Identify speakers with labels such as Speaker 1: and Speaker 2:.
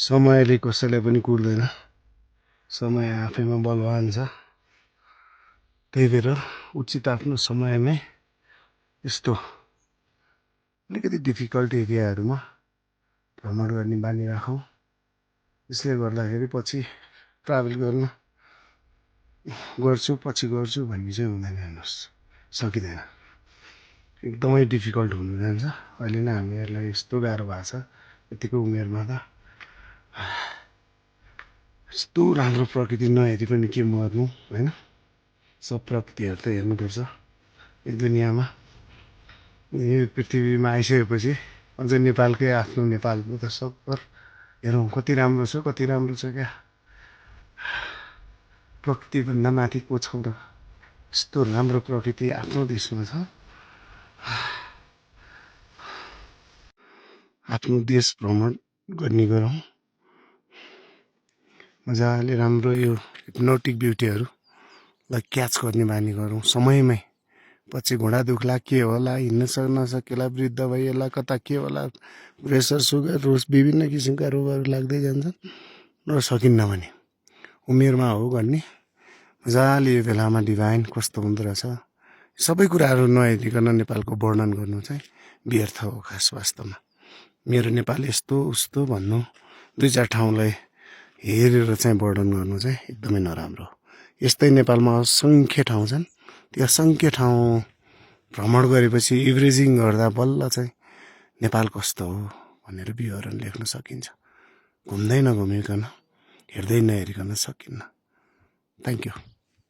Speaker 1: समयले कसैलाई पनि कुर्दैन, समय आफैमा बलवान छ। त्यही भएर उचित आफ्नो समयमै यस्तो अलिकति डिफिकल्ट एरियाहरूमा भ्रमण गर्ने बानी राखौँ। यसले गर्दाखेरि पछि ट्राभल पछि गर्छु भन्ने चाहिँ हुँदैन, हेर्नुहोस् सकिँदैन, एकदमै डिफिकल्ट हुन जान्छ। अहिले नै हामीहरूलाई यस्तो गाह्रो भएको छ यतिको उमेरमा त। यस्तो राम्रो प्रकृति नहेरी पनि के मर्नु होइन, सब प्रकृतिहरू त हेर्नुपर्छ यो दुनियाँमा। यो पृथ्वीमा आइसकेपछि अझ नेपालकै आफ्नो नेपालको त सबभर हेरौँ कति राम्रो छ, कति राम्रो छ क्या। प्रकृतिभन्दा माथि को छ र, यस्तो राम्रो प्रकृति आफ्नो देशमा छ। आफ्नो देश भ्रमण गर्ने गरौँ मजाले, राम्रो यो हिप्नोटिक ब्युटीहरूलाई क्याच गर्ने बानी गरौँ समयमै। पछि घुँडा दुख्ला, के होला, हिँड्न नसकेला, वृद्ध भइएला, कता के होला, प्रेसर सुगर विभिन्न किसिमका रोगहरू लाग्दै जान्छन् र सकिन्न भने उमेरमा हो गर्ने मजाले यो बेलामा डिभाइन कस्तो हुँदो रहेछ सबै कुराहरू नहेरिकन नेपालको वर्णन गर्नु चाहिँ व्यर्थ हो खास वास्तवमा। मेरो नेपाल यस्तो उस्तो भन्नु, दुई चार ठाउँलाई हेरेर चाहिँ वर्णन गर्नु चाहिँ एकदमै नराम्रो हो। यस्तै नेपालमा असङ्ख्य ठाउँ छन्, त्यो असङ्ख्य ठाउँ भ्रमण गरेपछि एभरेजिङ गर्दा बल्ल चाहिँ नेपाल कस्तो हो भनेर विवरण लेख्न सकिन्छ। घुम्दै नघुमिकन, हेर्दै नहेरिकन सकिन्न। Thank you.